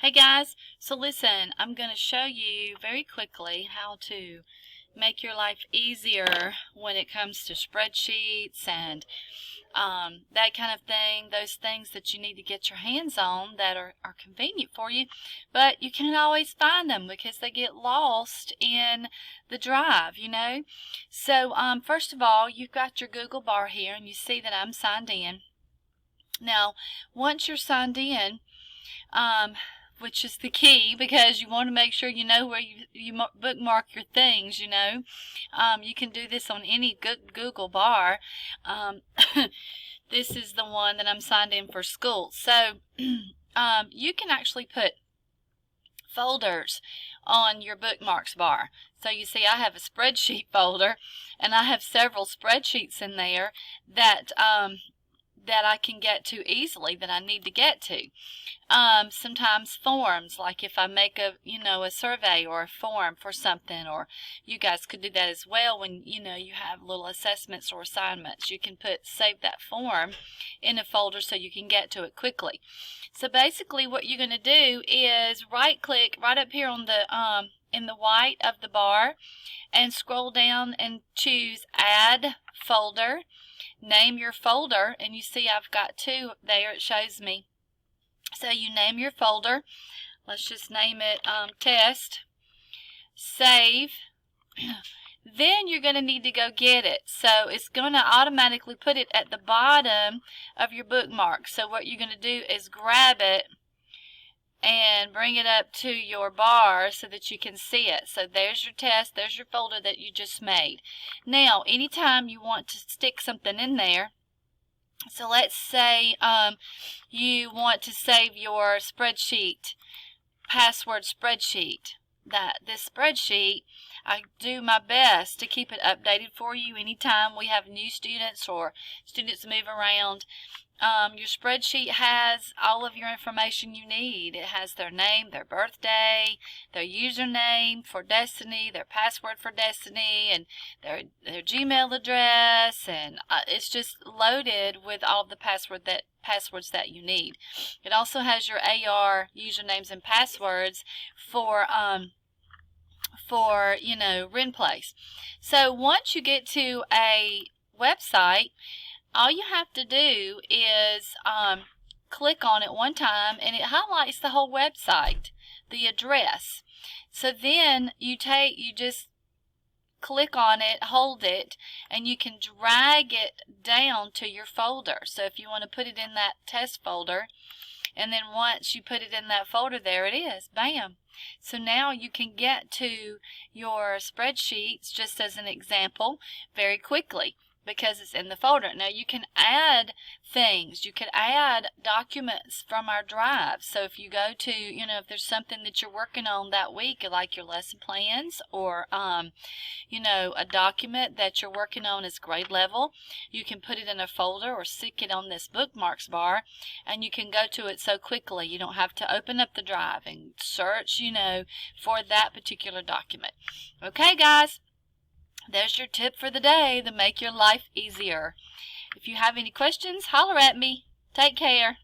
Hey guys, so listen, I'm going to show you very quickly how to make your life easier when it comes to spreadsheets and that kind of thing, those things that you need to get your hands on that are convenient for you, but you can't always find them because they get lost in the drive. So first of all, you've got your Google bar here and you see that I'm signed in. Now, once you're signed in, which is the key because you want to make sure you know where you bookmark your things. You can do this on any Google bar. This is the one that I'm signed in for school. So you can actually put folders on your bookmarks bar. So you see I have a spreadsheet folder and I have several spreadsheets in there that I can get to easily, that I need to get to. Sometimes forms, like if I make a survey or a form for something, or you guys could do that as well when you have little assessments or assignments. You can save that form in a folder so you can get to it quickly. So basically what you're going to do is right click right up here on the in the white of the bar and scroll down and choose Add Folder. Name your folder, and you see I've got two there. It shows me. So you name your folder. Let's just name it Test. Save. Then you're going to need to go get it. So it's going to automatically put it at the bottom of your bookmark. So what you're going to do is grab it and bring it up to your bar so that you can see it. So there's your test, there's your folder that you just made. Now, anytime you want to stick something in there, so let's say you want to save your spreadsheet, password spreadsheet. This spreadsheet, I do my best to keep it updated for you anytime we have new students or students move around. Your spreadsheet has all of your information you need. It has their name, their birthday, their username for Destiny, their password for Destiny, and their Gmail address, and it's just loaded with all the passwords that you need. It also has your AR usernames and passwords for Renplace. So once you get to a website, all you have to do is click on it one time and it highlights the whole website, the address. So then you just click on it, hold it, and you can drag it down to your folder. So if you want to put it in that test folder, and then once you put it in that folder, there it is, bam. So now you can get to your spreadsheets, just as an example, very quickly, because it's in the folder. Now you can add things. You could add documents from our drive. So if you go to, if there's something that you're working on that week, like your lesson plans, or a document that you're working on is grade level, you can put it in a folder or stick it on this bookmarks bar, and you can go to it so quickly. You don't have to open up the drive and search, for that particular document. Okay, guys? There's your tip for the day to make your life easier. If you have any questions, holler at me. Take care.